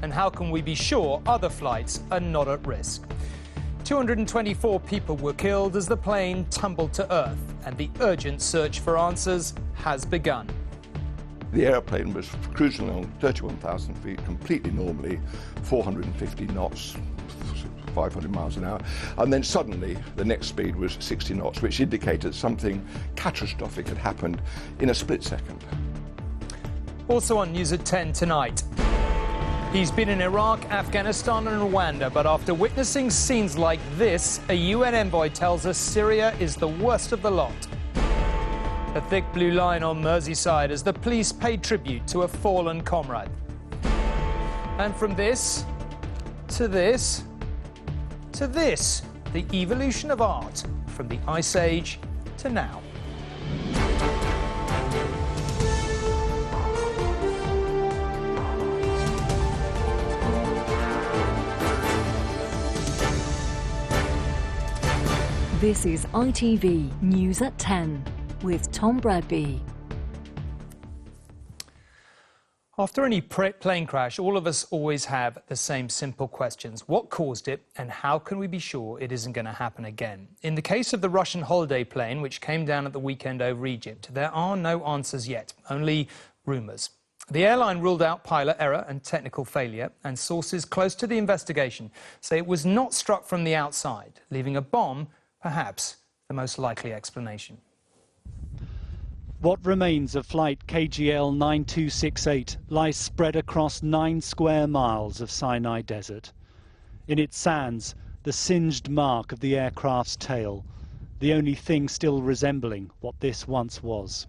And how can we be sure other flights are not at risk? 224 people were killed as the plane tumbled to earth, and the urgent search for answers has begun. The airplane was cruising along 31,000 feet completely normally, 450 knots, 500 miles an hour, and then suddenly the next speed was 60 knots, which indicated something catastrophic had happened in a split second. Also on News at 10 tonight. He's been in Iraq, Afghanistan and Rwanda, but after witnessing scenes like this, a UN envoy tells us Syria is the worst of the lot. A thick blue line on Merseyside as the police pay tribute to a fallen comrade. And from this, to this, to this, the evolution of art from the Ice Age to now. This is ITV News at 10 with Tom Bradby. After any plane crash, all of us always have the same simple questions. What caused it, and how can we be sure it isn't going to happen again? In the case of the Russian holiday plane, which came down at the weekend over Egypt, there are no answers yet, only rumours. The airline ruled out pilot error and technical failure, and sources close to the investigation say it was not struck from the outside, leaving a bomb perhaps the most likely explanation. What remains of flight KGL 9268 lies spread across 9 square miles of Sinai Desert. In its sands, the singed mark of the aircraft's tail, the only thing still resembling what this once was.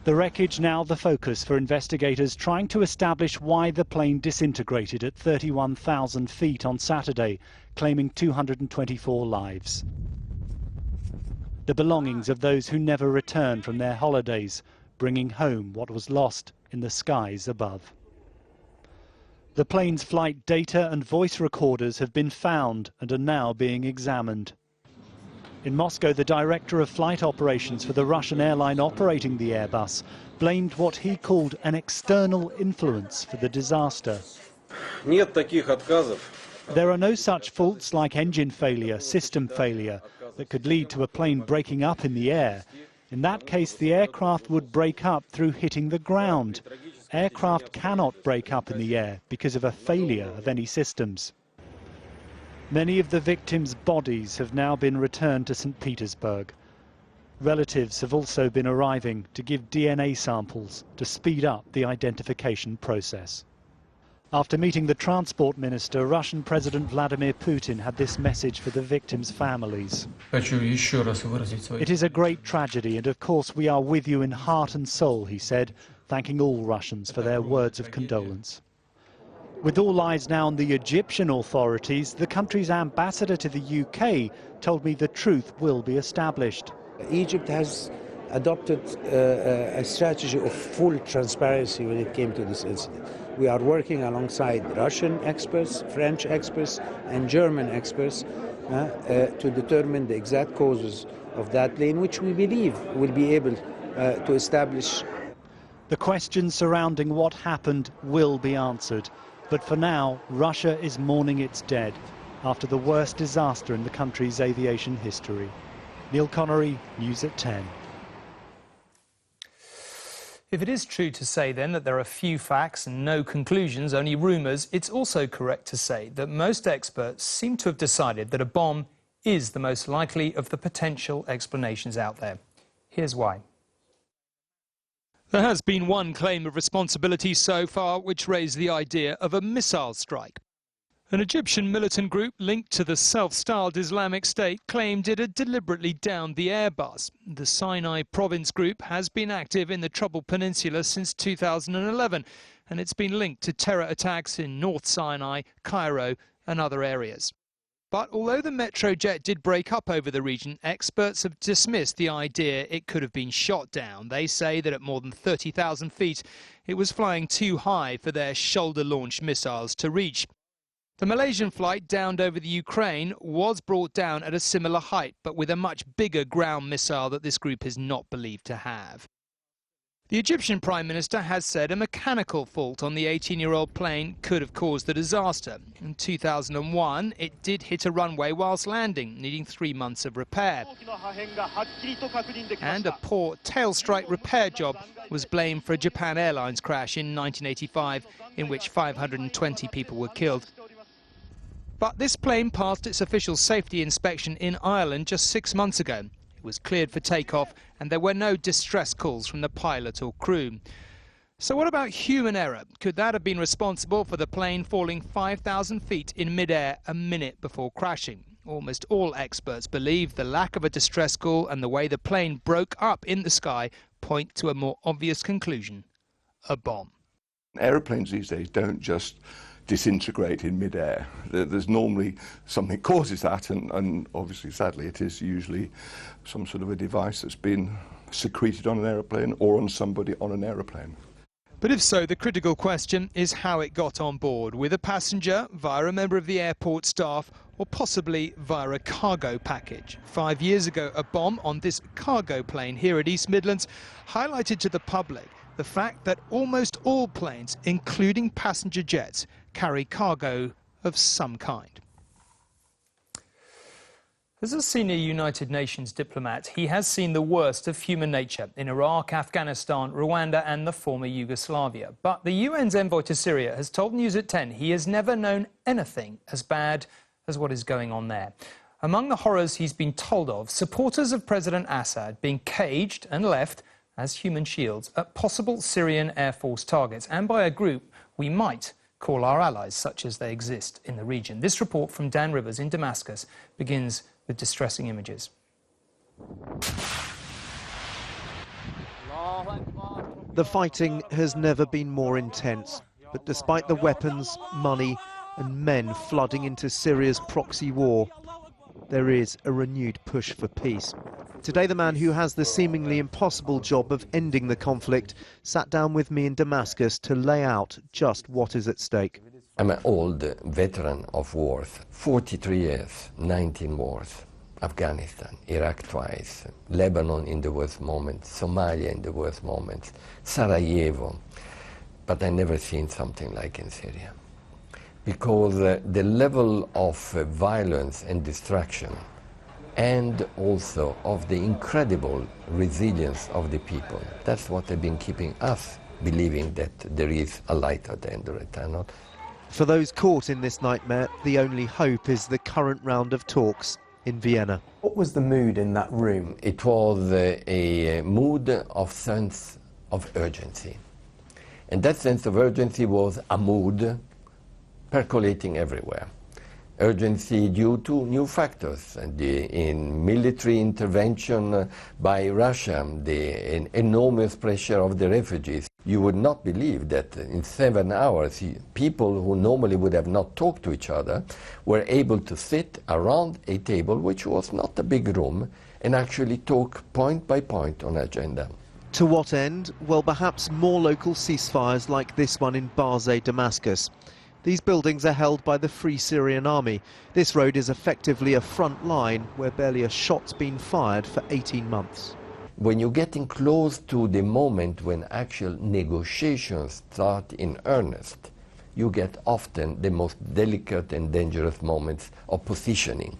The wreckage now the focus for investigators trying to establish why the plane disintegrated at 31,000 feet on Saturday, claiming 224 lives. The belongings of those who never returned from their holidays, bringing home what was lost in the skies above. The plane's flight data and voice recorders have been found and are now being examined. In Moscow, the director of flight operations for the Russian airline operating the Airbus blamed what he called an external influence for the disaster. There are no such faults like engine failure, system failure, that could lead to a plane breaking up in the air. In that case, the aircraft would break up through hitting the ground. Aircraft cannot break up in the air because of a failure of any systems. Many of the victims' bodies have now been returned to St. Petersburg. Relatives have also been arriving to give DNA samples to speed up the identification process. After meeting the transport minister, Russian President Vladimir Putin had this message for the victims' families. It is a great tragedy, and of course we are with you in heart and soul, he said, thanking all Russians for their words of condolence. With all eyes now on the Egyptian authorities, the country's ambassador to the UK told me the truth will be established. Egypt has adopted a strategy of full transparency when it came to this incident. We are working alongside Russian experts, French experts and German experts to determine the exact causes of that plane, which we believe will be able to establish. The questions surrounding what happened will be answered. But for now, Russia is mourning its dead after the worst disaster in the country's aviation history. Neil Connery, News at 10. If it is true to say then that there are few facts and no conclusions, only rumours, it's also correct to say that most experts seem to have decided that a bomb is the most likely of the potential explanations out there. Here's why. There has been one claim of responsibility so far which raised the idea of a missile strike. An Egyptian militant group linked to the self-styled Islamic State claimed it had deliberately downed the Airbus. The Sinai Province group has been active in the Troubled Peninsula since 2011, and it's been linked to terror attacks in North Sinai, Cairo and other areas. But although the Metrojet did break up over the region, experts have dismissed the idea it could have been shot down. They say that at more than 30,000 feet, it was flying too high for their shoulder-launched missiles to reach. The Malaysian flight downed over the Ukraine was brought down at a similar height, but with a much bigger ground missile that this group is not believed to have. The Egyptian Prime Minister has said a mechanical fault on the 18-year-old plane could have caused the disaster. In 2001, it did hit a runway whilst landing, needing 3 months of repair. And a poor tailstrike repair job was blamed for a Japan Airlines crash in 1985, in which 520 people were killed. But this plane passed its official safety inspection in Ireland just 6 months ago. It was cleared for takeoff and there were no distress calls from the pilot or crew. So what about human error? Could that have been responsible for the plane falling 5,000 feet in midair a minute before crashing? Almost all experts believe the lack of a distress call and the way the plane broke up in the sky point to a more obvious conclusion: a bomb. Aeroplanes these days don't just disintegrate in midair. There's normally something causes that, and obviously, sadly, it is usually some sort of a device that's been secreted on an aeroplane or on somebody on an aeroplane. But if so, the critical question is how it got on board, with a passenger, via a member of the airport staff, or possibly via a cargo package. 5 years ago, a bomb on this cargo plane here at East Midlands highlighted to the public the fact that almost all planes, including passenger jets, carry cargo of some kind. As a senior United Nations diplomat, he has seen the worst of human nature in Iraq, Afghanistan, Rwanda and the former Yugoslavia. But the UN's envoy to Syria has told News at 10 he has never known anything as bad as what is going on there. Among the horrors he's been told of, supporters of President Assad being caged and left as human shields at possible Syrian Air Force targets, and by a group we might call our allies, such as they exist in the region. This report from Dan Rivers in Damascus begins with distressing images. The fighting has never been more intense, but despite the weapons, money and men flooding into Syria's proxy war, there is a renewed push for peace. Today, the man who has the seemingly impossible job of ending the conflict sat down with me in Damascus to lay out just what is at stake. I'm an old veteran of wars, 43 years, 19 wars. Afghanistan, Iraq twice, Lebanon in the worst moments, Somalia in the worst moments, Sarajevo. But I never seen something like in Syria. Because the level of violence and destruction, and also of the incredible resilience of the people, that's what has been keeping us believing that there is a light at the end of the tunnel. For those caught in this nightmare, the only hope is the current round of talks in Vienna. What was the mood in that room? It was a mood of sense of urgency. And that sense of urgency was a mood percolating everywhere. Urgency due to new factors, in military intervention by Russia, the enormous pressure of the refugees. You would not believe that in 7 hours, people who normally would have not talked to each other were able to sit around a table, which was not a big room, and actually talk point by point on agenda. To what end? Well, perhaps more local ceasefires like this one in Barzeh, Damascus. These buildings are held by the Free Syrian Army. This road is effectively a front line where barely a shot's been fired for 18 months. When you're getting close to the moment when actual negotiations start in earnest, you get often the most delicate and dangerous moments of positioning.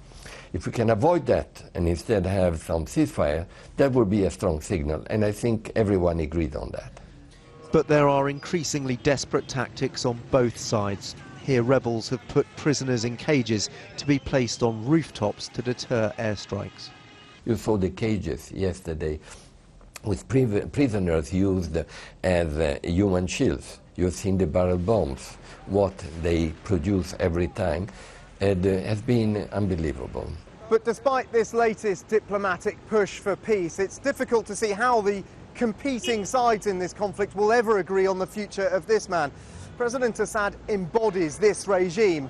If we can avoid that and instead have some ceasefire, that would be a strong signal, and I think everyone agreed on that. But there are increasingly desperate tactics on both sides. Here, rebels have put prisoners in cages to be placed on rooftops to deter airstrikes. You saw the cages yesterday with prisoners used as human shields. You've seen the barrel bombs, what they produce every time. It has been unbelievable. But despite this latest diplomatic push for peace, it's difficult to see how the competing sides in this conflict will ever agree on the future of this man. President Assad embodies this regime.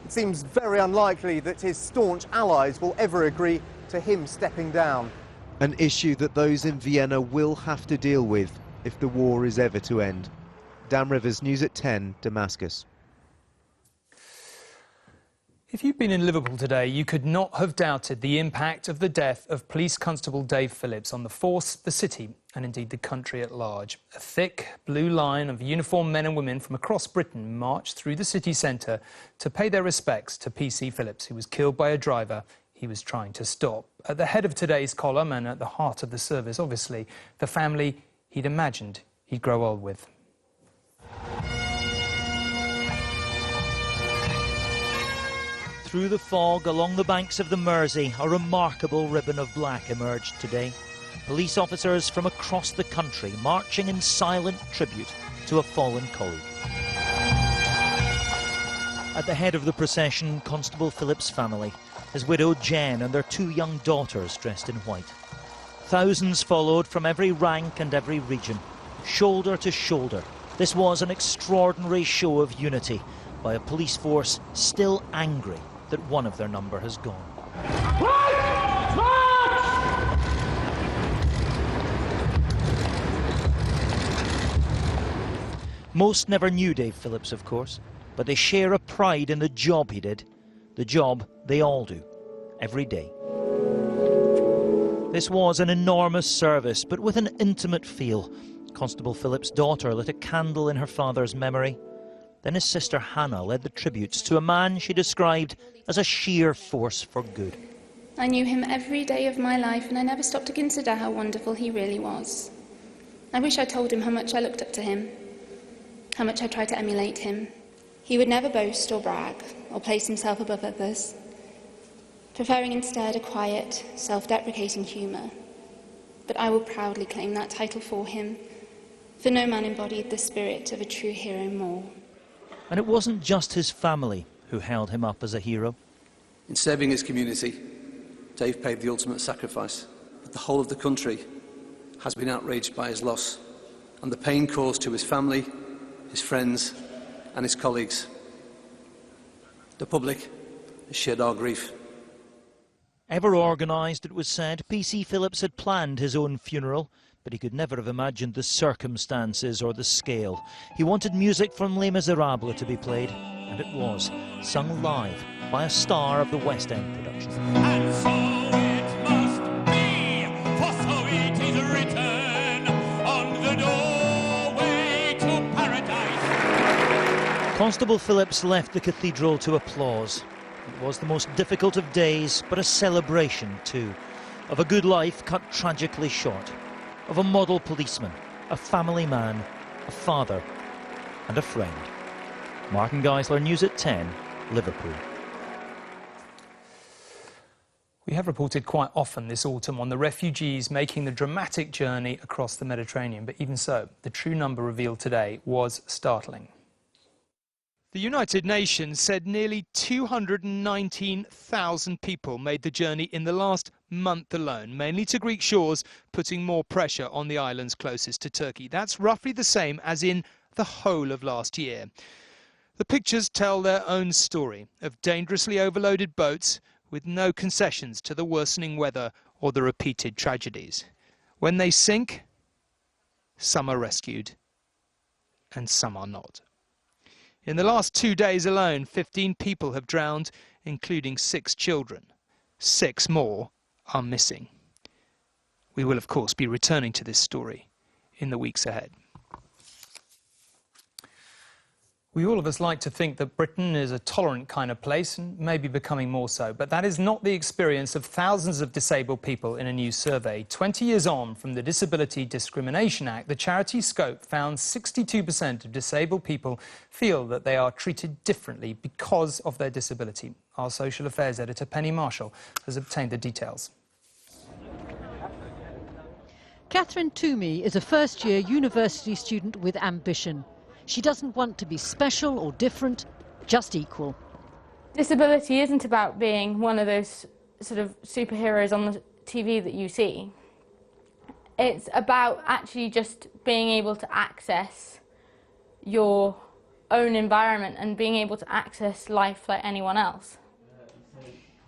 It seems very unlikely that his staunch allies will ever agree to him stepping down. An issue that those in Vienna will have to deal with if the war is ever to end. Dan Rivers, News at 10, Damascus. If you'd been in Liverpool today, you could not have doubted the impact of the death of Police Constable Dave Phillips on the force, the city and indeed the country at large. A thick blue line of uniformed men and women from across Britain marched through the city centre to pay their respects to PC Phillips, who was killed by a driver he was trying to stop. At the head of today's column and at the heart of the service, obviously, the family he'd imagined he'd grow old with. Through the fog along the banks of the Mersey, a remarkable ribbon of black emerged today. Police officers from across the country marching in silent tribute to a fallen colleague. At the head of the procession, Constable Phillips' family, his widow Jen and their 2 young daughters dressed in white. Thousands followed from every rank and every region, shoulder to shoulder. This was an extraordinary show of unity by a police force still angry that one of their number has gone. Most never knew Dave Phillips, of course, but they share a pride in the job he did, the job they all do, every day. This was an enormous service, but with an intimate feel. Constable Phillips' daughter lit a candle in her father's memory. Then his sister Hannah led the tributes to a man she described as a sheer force for good. I knew him every day of my life, and I never stopped to consider how wonderful he really was. I wish I told him how much I looked up to him, how much I tried to emulate him. He would never boast or brag or place himself above others, preferring instead a quiet, self-deprecating humour. But I will proudly claim that title for him, for no man embodied the spirit of a true hero more. And it wasn't just his family who held him up as a hero. In saving his community, Dave paid the ultimate sacrifice. But the whole of the country has been outraged by his loss and the pain caused to his family, his friends and his colleagues. The public has shared our grief. Ever organised, it was said, PC Phillips had planned his own funeral, but he could never have imagined the circumstances or the scale. He wanted music from Les Miserables to be played, and it was, sung live by a star of the West End production. And so it must be, for so it is written on the doorway to paradise. Constable Phillips left the cathedral to applause. It was the most difficult of days, but a celebration too, of a good life cut tragically short, of a model policeman, a family man, a father and a friend. Martin Geisler, News at 10, Liverpool. We have reported quite often this autumn on the refugees making the dramatic journey across the Mediterranean, but even so, the true number revealed today was startling. The United Nations said nearly 219,000 people made the journey in the last month alone, mainly to Greek shores, putting more pressure on the islands closest to Turkey. That's roughly the same as in the whole of last year. The pictures tell their own story of dangerously overloaded boats with no concessions to the worsening weather or the repeated tragedies. When they sink, some are rescued and some are not. In the last 2 days alone, 15 people have drowned, including 6 children. 6 more are missing. We will, of course, be returning to this story in the weeks ahead. We all of us like to think that Britain is a tolerant kind of place, and maybe becoming more so, but that is not the experience of thousands of disabled people in a new survey. 20 years on from the Disability Discrimination Act, the charity Scope found 62% of disabled people feel that they are treated differently because of their disability. Our social affairs editor, Penny Marshall, has obtained the details. Catherine Toomey is a first-year university student with ambition. She doesn't want to be special or different, just equal. Disability isn't about being one of those sort of superheroes on the TV that you see. It's about actually just being able to access your own environment and being able to access life like anyone else.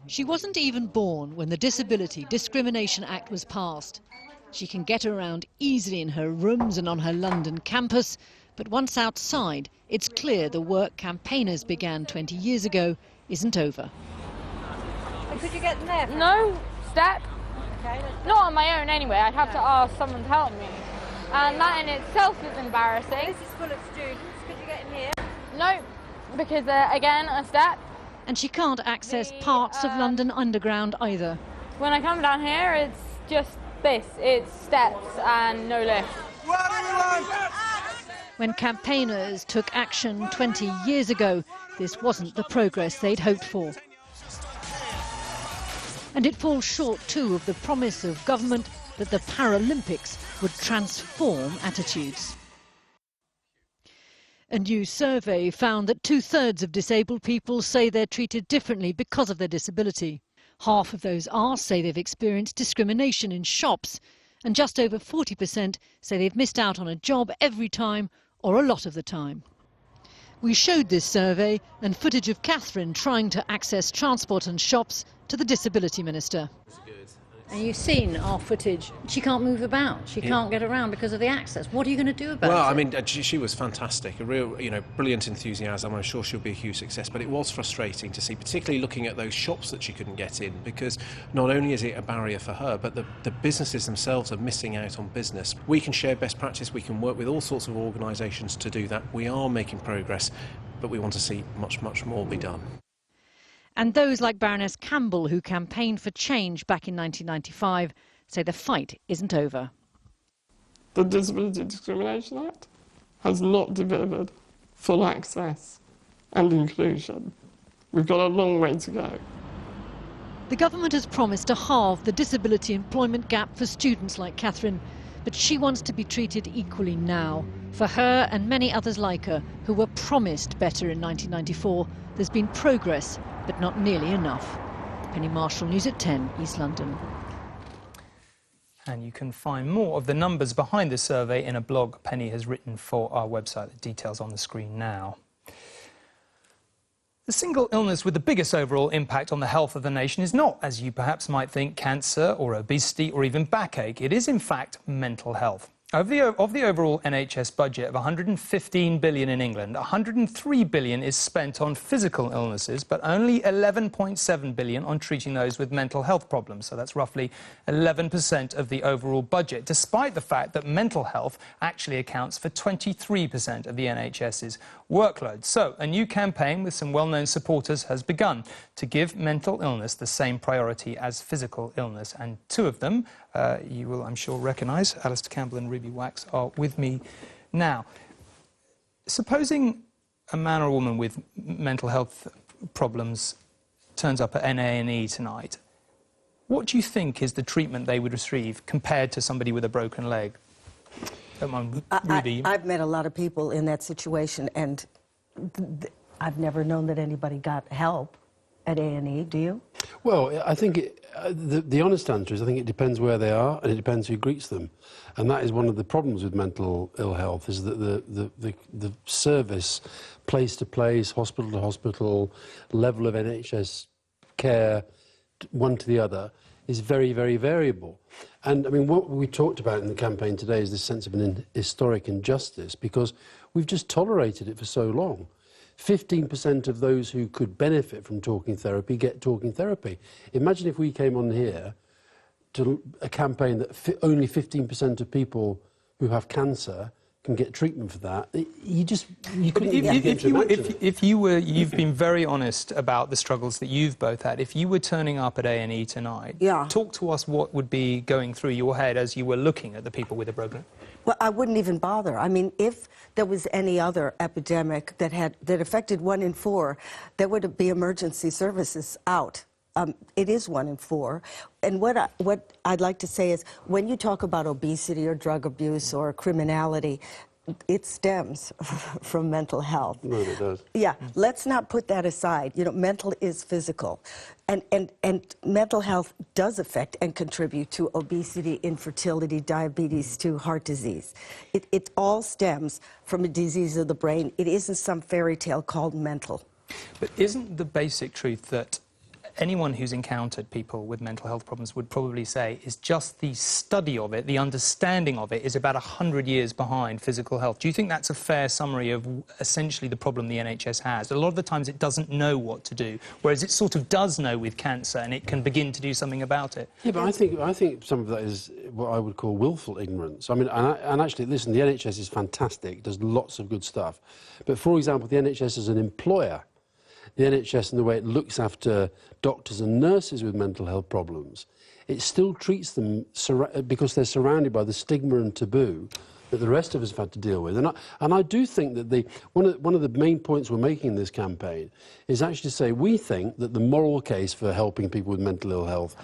She wasn't even born when the Disability Discrimination Act was passed. She can get around easily in her rooms and on her London campus, But once outside, it's clear the work campaigners began 20 years ago isn't over. Could you get in there? No step. Okay, not on my own anyway. I'd have to ask someone to help me. And that in itself is embarrassing. This is full of students. Could you get in here? No, because again, a step. And she can't access parts of London Underground either. When I come down here, it's just this. It's steps and no lift. When campaigners took action 20 years ago, this wasn't the progress they'd hoped for. And it falls short, too, of the promise of government that the Paralympics would transform attitudes. A new survey found that 2/3 of disabled people say they're treated differently because of their disability. Half of those asked say they've experienced discrimination in shops, and just over 40% say they've missed out on a job every time or a lot of the time. We showed this survey and footage of Catherine trying to access transport and shops to the Disability Minister. And you've seen our footage. She can't move about. She can't get around because of the access. What are you going to do about it? Well, I mean, she was fantastic. A real, brilliant enthusiasm. I'm sure she'll be a huge success. But it was frustrating to see, particularly looking at those shops that she couldn't get in, because not only is it a barrier for her, but the businesses themselves are missing out on business. We can share best practice. We can work with all sorts of organisations to do that. We are making progress, but we want to see much, much more be done. And those like Baroness Campbell, who campaigned for change back in 1995, say the fight isn't over. The Disability Discrimination Act has not delivered full access and inclusion. We've got a long way to go. The government has promised to halve the disability employment gap for students like Catherine, but she wants to be treated equally now. For her and many others like her, who were promised better in 1994, there's been progress, but not nearly enough. Penny Marshall, News at 10, East London. And you can find more of the numbers behind the survey in a blog Penny has written for our website. The details on the screen now. The single illness with the biggest overall impact on the health of the nation is not, as you perhaps might think, cancer or obesity or even backache. It is, in fact, mental health. Of the overall NHS budget of £115 billion in England, £103 billion is spent on physical illnesses, but only £11.7 billion on treating those with mental health problems. So that's roughly 11% of the overall budget, despite the fact that mental health actually accounts for 23% of the NHS's workload. So a new campaign with some well-known supporters has begun to give mental illness the same priority as physical illness. And two of them, you will, I'm sure, recognise, Alistair Campbell and Ruby Wax, are with me now. Supposing a man or a woman with mental health problems turns up at A&E tonight, what do you think is the treatment they would receive compared to somebody with a broken leg? Come on, Ruby. I've met a lot of people in that situation, and I've never known that anybody got help at A&E. Do you? Well, I think the honest answer is I think it depends where they are and it depends who greets them. And that is one of the problems with mental ill health, is that the service, place to place, hospital to hospital, level of NHS care, one to the other, is very, very variable. And I mean, what we talked about in the campaign today is this sense of an historic injustice, because we've just tolerated it for so long. 15% of those who could benefit from talking therapy get talking therapy. Imagine if we came on here to a campaign that only 15% of people who have cancer can get treatment for that. You couldn't even begin to imagine it. You've been very honest about the struggles that you've both had. If you were turning up at A&E tonight, talk to us what would be going through your head as you were looking at the people with a broken. Well, I wouldn't even bother. I mean, if there was any other epidemic that affected 1 in 4, there would be emergency services out. It is 1 in 4. And what I'd like to say is, when you talk about obesity or drug abuse or criminality, it stems from mental health. No, it does. Yeah, let's not put that aside. You know, mental is physical. And mental health does affect and contribute to obesity, infertility, diabetes, to heart disease. It all stems from a disease of the brain. It isn't some fairy tale called mental. But isn't the basic truth that anyone who's encountered people with mental health problems would probably say is just the study of it, the understanding of it, is about 100 years behind physical health. Do you think that's a fair summary of essentially the problem the NHS has? A lot of the times it doesn't know what to do, whereas it sort of does know with cancer and it can begin to do something about it. Yeah, but I think some of that is what I would call willful ignorance. I mean, and actually, listen, the NHS is fantastic, does lots of good stuff. But, for example, the NHS as an employer, the NHS and the way it looks after doctors and nurses with mental health problems, it still treats them, because they're surrounded by the stigma and taboo that the rest of us have had to deal with. And I do think that one of the main points we're making in this campaign is actually to say we think that the moral case for helping people with mental ill health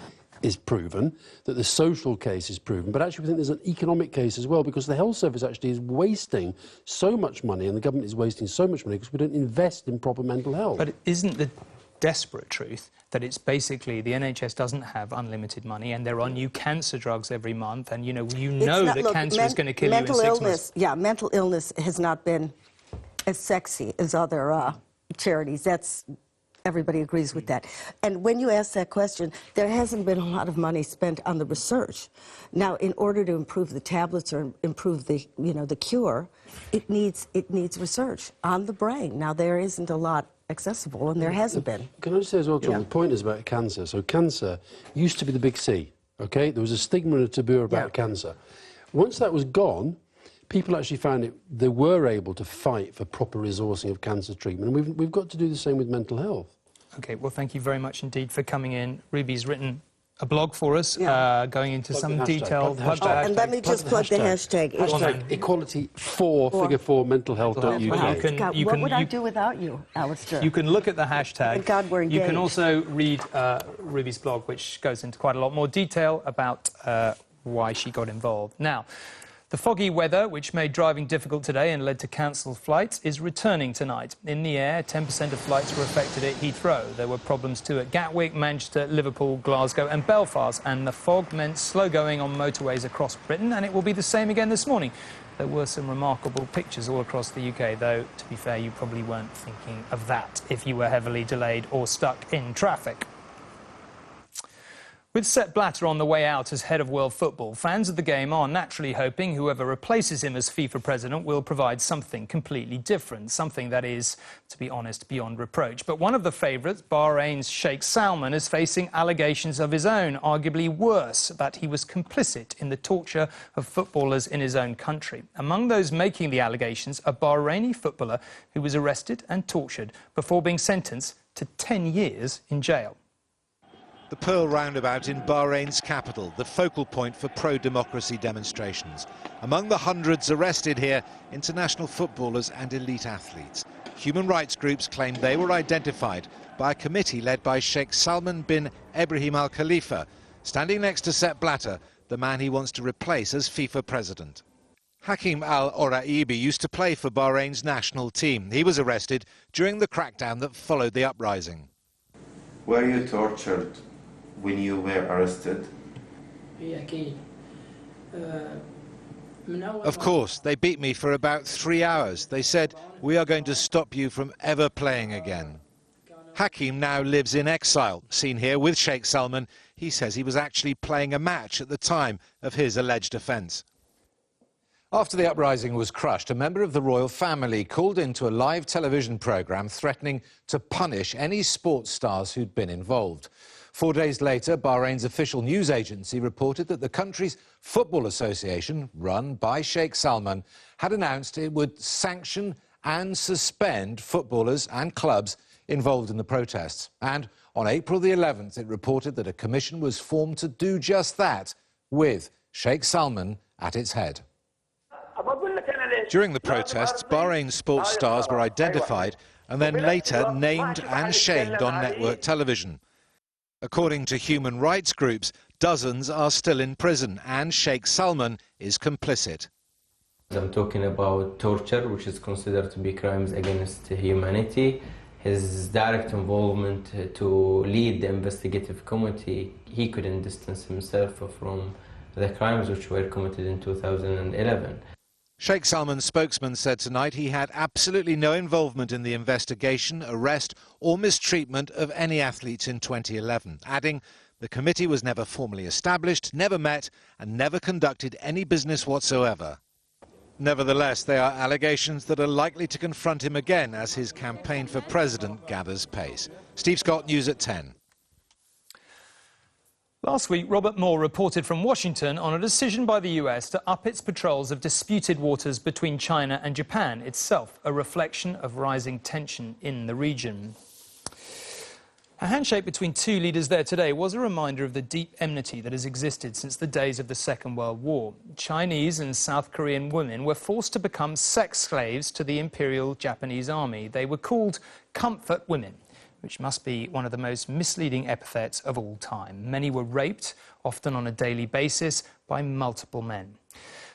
is proven, that the social case is proven, but actually we think there's an economic case as well, because the health service actually is wasting so much money and the government is wasting so much money because we don't invest in proper mental health. But isn't the desperate truth that it's basically the NHS doesn't have unlimited money and there are new cancer drugs every month, and you know that cancer is going to kill you in 6 months? Yeah, mental illness has not been as sexy as other charities. Everybody agrees with that. And when you ask that question, there hasn't been a lot of money spent on the research. Now, in order to improve the tablets or improve the cure, it needs research on the brain. Now, there isn't a lot accessible, and there hasn't been. Can I just say as well, John, the point is about cancer. So cancer used to be the big C, OK? There was a stigma and a taboo about cancer. Once that was gone, people actually found they were able to fight for proper resourcing of cancer treatment. And we've got to do the same with mental health. OK, well, thank you very much indeed for coming in. Ruby's written a blog for us, going into some detail. And let me just plug the hashtag. Equality for figure 4 mentalhealth.uk. What would I do without you, Alistair? You can look at the hashtag. Thank God we're engaged. You can also read Ruby's blog, which goes into quite a lot more detail about why she got involved. Now, the foggy weather, which made driving difficult today and led to cancelled flights, is returning tonight. In the air, 10% of flights were affected at Heathrow. There were problems too at Gatwick, Manchester, Liverpool, Glasgow and Belfast. And the fog meant slow going on motorways across Britain, and it will be the same again this morning. There were some remarkable pictures all across the UK, though, to be fair, you probably weren't thinking of that if you were heavily delayed or stuck in traffic. With Sepp Blatter on the way out as head of world football, fans of the game are naturally hoping whoever replaces him as FIFA president will provide something completely different, something that is, to be honest, beyond reproach. But one of the favourites, Bahrain's Sheikh Salman, is facing allegations of his own, arguably worse, that he was complicit in the torture of footballers in his own country. Among those making the allegations, a Bahraini footballer who was arrested and tortured before being sentenced to 10 years in jail. The Pearl Roundabout in Bahrain's capital, the focal point for pro-democracy demonstrations. Among the hundreds arrested here, international footballers and elite athletes. Human rights groups claim they were identified by a committee led by Sheikh Salman bin Ibrahim Al Khalifa, standing next to Sepp Blatter, the man he wants to replace as FIFA president. Hakim Al-Oraibi used to play for Bahrain's national team. He was arrested during the crackdown that followed the uprising. Were you tortured when you were arrested? Of course, they beat me for about 3 hours. They said, "We are going to stop you from ever playing again." Hakim now lives in exile. Seen here with Sheikh Salman, he says he was actually playing a match at the time of his alleged offence. After the uprising was crushed, a member of the royal family called into a live television programme threatening to punish any sports stars who'd been involved. 4 days later, Bahrain's official news agency reported that the country's football association, run by Sheikh Salman, had announced it would sanction and suspend footballers and clubs involved in the protests. And on April the 11th, it reported that a commission was formed to do just that, with Sheikh Salman at its head. During the protests, Bahrain's sports stars were identified and then later named and shamed on network television. According to human rights groups, dozens are still in prison and Sheikh Salman is complicit. I'm talking about torture, which is considered to be crimes against humanity. His direct involvement to lead the investigative committee, he couldn't distance himself from the crimes which were committed in 2011. Sheikh Salman's spokesman said tonight he had absolutely no involvement in the investigation, arrest or mistreatment of any athletes in 2011, adding the committee was never formally established, never met and never conducted any business whatsoever. Nevertheless, they are allegations that are likely to confront him again as his campaign for president gathers pace. Steve Scott, News at 10. Last week, Robert Moore reported from Washington on a decision by the US to up its patrols of disputed waters between China and Japan, itself a reflection of rising tension in the region. A handshake between two leaders there today was a reminder of the deep enmity that has existed since the days of the Second World War. Chinese and South Korean women were forced to become sex slaves to the Imperial Japanese Army. They were called comfort women, which must be one of the most misleading epithets of all time. Many were raped, often on a daily basis, by multiple men.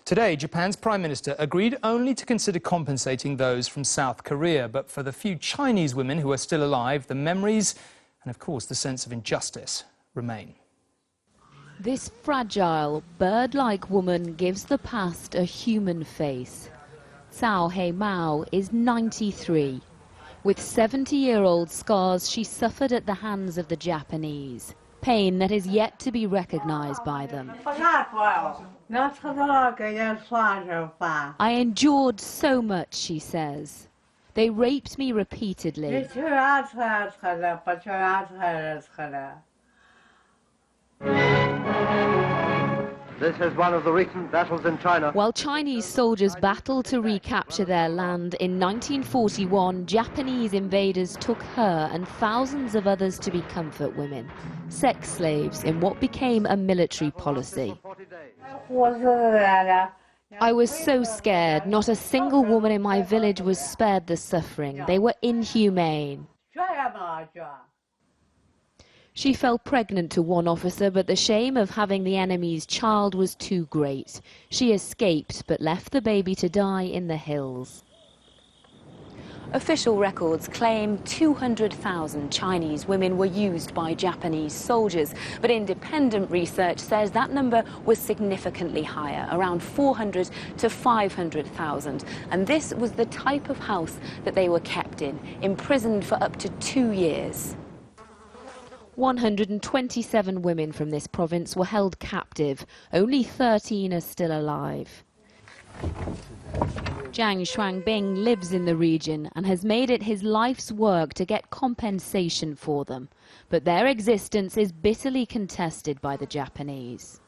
Today, Japan's Prime Minister agreed only to consider compensating those from South Korea, but for the few Chinese women who are still alive, the memories and, of course, the sense of injustice remain. This fragile, bird-like woman gives the past a human face. Cao Hei Mao is 93. With 70-year-old scars she suffered at the hands of the Japanese. Pain that is yet to be recognized by them. I endured so much, she says. They raped me repeatedly. This is one of the recent battles in China. While Chinese soldiers battled to recapture their land, in 1941, Japanese invaders took her and thousands of others to be comfort women, sex slaves in what became a military policy. I was so scared. Not a single woman in my village was spared the suffering. They were inhumane. She fell pregnant to one officer, but the shame of having the enemy's child was too great. She escaped, but left the baby to die in the hills. Official records claim 200,000 Chinese women were used by Japanese soldiers, but independent research says that number was significantly higher, around 400 to 500,000. And this was the type of house that they were kept in, imprisoned for up to 2 years. 127 women from this province were held captive. Only 13 are still alive. Zhang Shuangbing lives in the region and has made it his life's work to get compensation for them. But their existence is bitterly contested by the Japanese.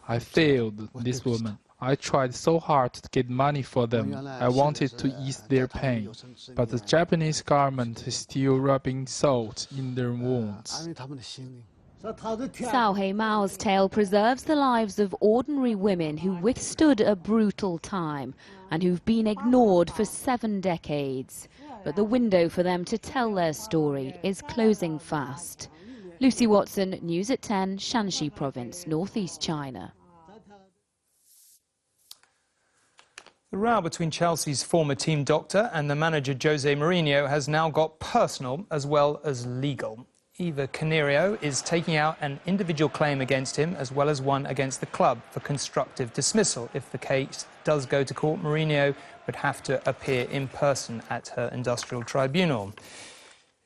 I failed this woman. I tried so hard to get money for them. I wanted to ease their pain, but the Japanese government is still rubbing salt in their wounds. Cao Hei Mao's tale preserves the lives of ordinary women who withstood a brutal time and who've been ignored for 7 decades. But the window for them to tell their story is closing fast. Lucy Watson, News at 10, Shanxi Province, northeast China. The row between Chelsea's former team doctor and the manager Jose Mourinho has now got personal as well as legal. Eva Canario is taking out an individual claim against him as well as one against the club for constructive dismissal. If the case does go to court, Mourinho would have to appear in person at her industrial tribunal.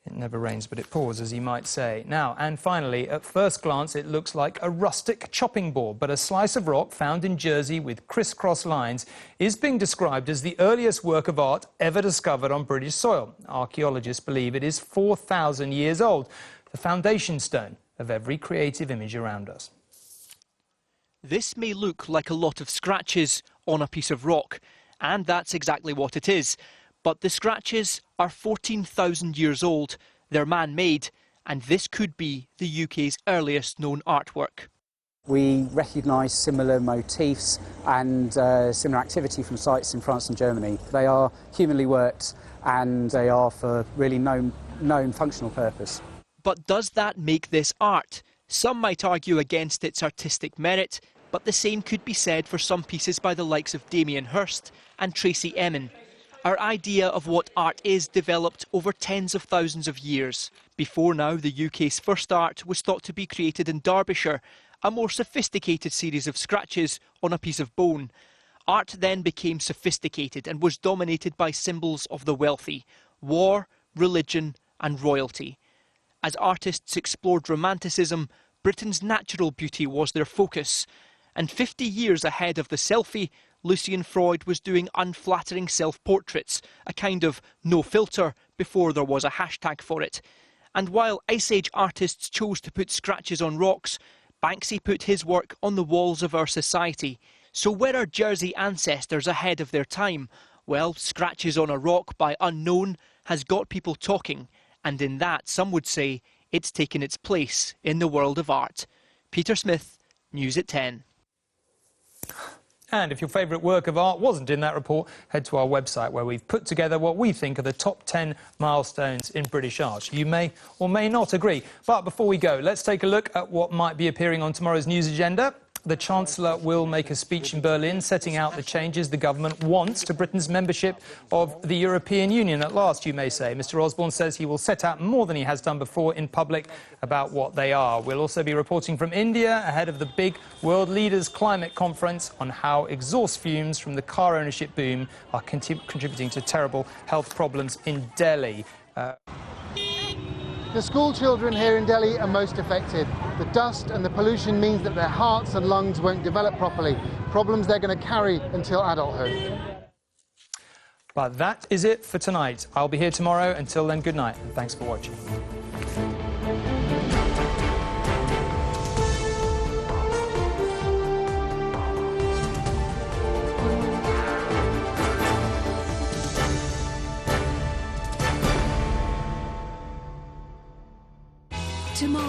It never rains but it pours, as he might say. Now, and finally, at first glance, it looks like a rustic chopping board, but a slice of rock found in Jersey with crisscross lines is being described as the earliest work of art ever discovered on British soil. Archaeologists believe it is 4,000 years old, the foundation stone of every creative image around us. This may look like a lot of scratches on a piece of rock, and that's exactly what it is. But the scratches are 14,000 years old, they're man-made, and this could be the UK's earliest known artwork. We recognise similar motifs and similar activity from sites in France and Germany. They are humanly worked and they are for really known functional purpose. But does that make this art? Some might argue against its artistic merit, but the same could be said for some pieces by the likes of Damien Hirst and Tracy Emin. Our idea of what art is developed over tens of thousands of years. Before now, the UK's first art was thought to be created in Derbyshire, a more sophisticated series of scratches on a piece of bone. Art then became sophisticated and was dominated by symbols of the wealthy: war, religion and royalty. As artists explored Romanticism, Britain's natural beauty was their focus. And 50 years ahead of the selfie, Lucian Freud was doing unflattering self-portraits, a kind of no filter before there was a hashtag for it. And while Ice Age artists chose to put scratches on rocks, Banksy put his work on the walls of our society. So were our Jersey ancestors ahead of their time? Well, scratches on a rock by Unknown has got people talking, and in that, some would say, it's taken its place in the world of art. Peter Smith, News at 10. And if your favourite work of art wasn't in that report, head to our website where we've put together what we think are the top 10 milestones in British art. You may or may not agree. But before we go, let's take a look at what might be appearing on tomorrow's news agenda. The Chancellor will make a speech in Berlin setting out the changes the government wants to Britain's membership of the European Union. At last, you may say. Mr Osborne says he will set out more than he has done before in public about what they are. We'll also be reporting from India ahead of the big World Leaders Climate Conference on how exhaust fumes from the car ownership boom are contributing to terrible health problems in Delhi. The school children here in Delhi are most affected. The dust and the pollution means that their hearts and lungs won't develop properly, problems they're going to carry until adulthood. But that is it for tonight. I'll be here tomorrow. Until then, good night and thanks for watching. Tomorrow.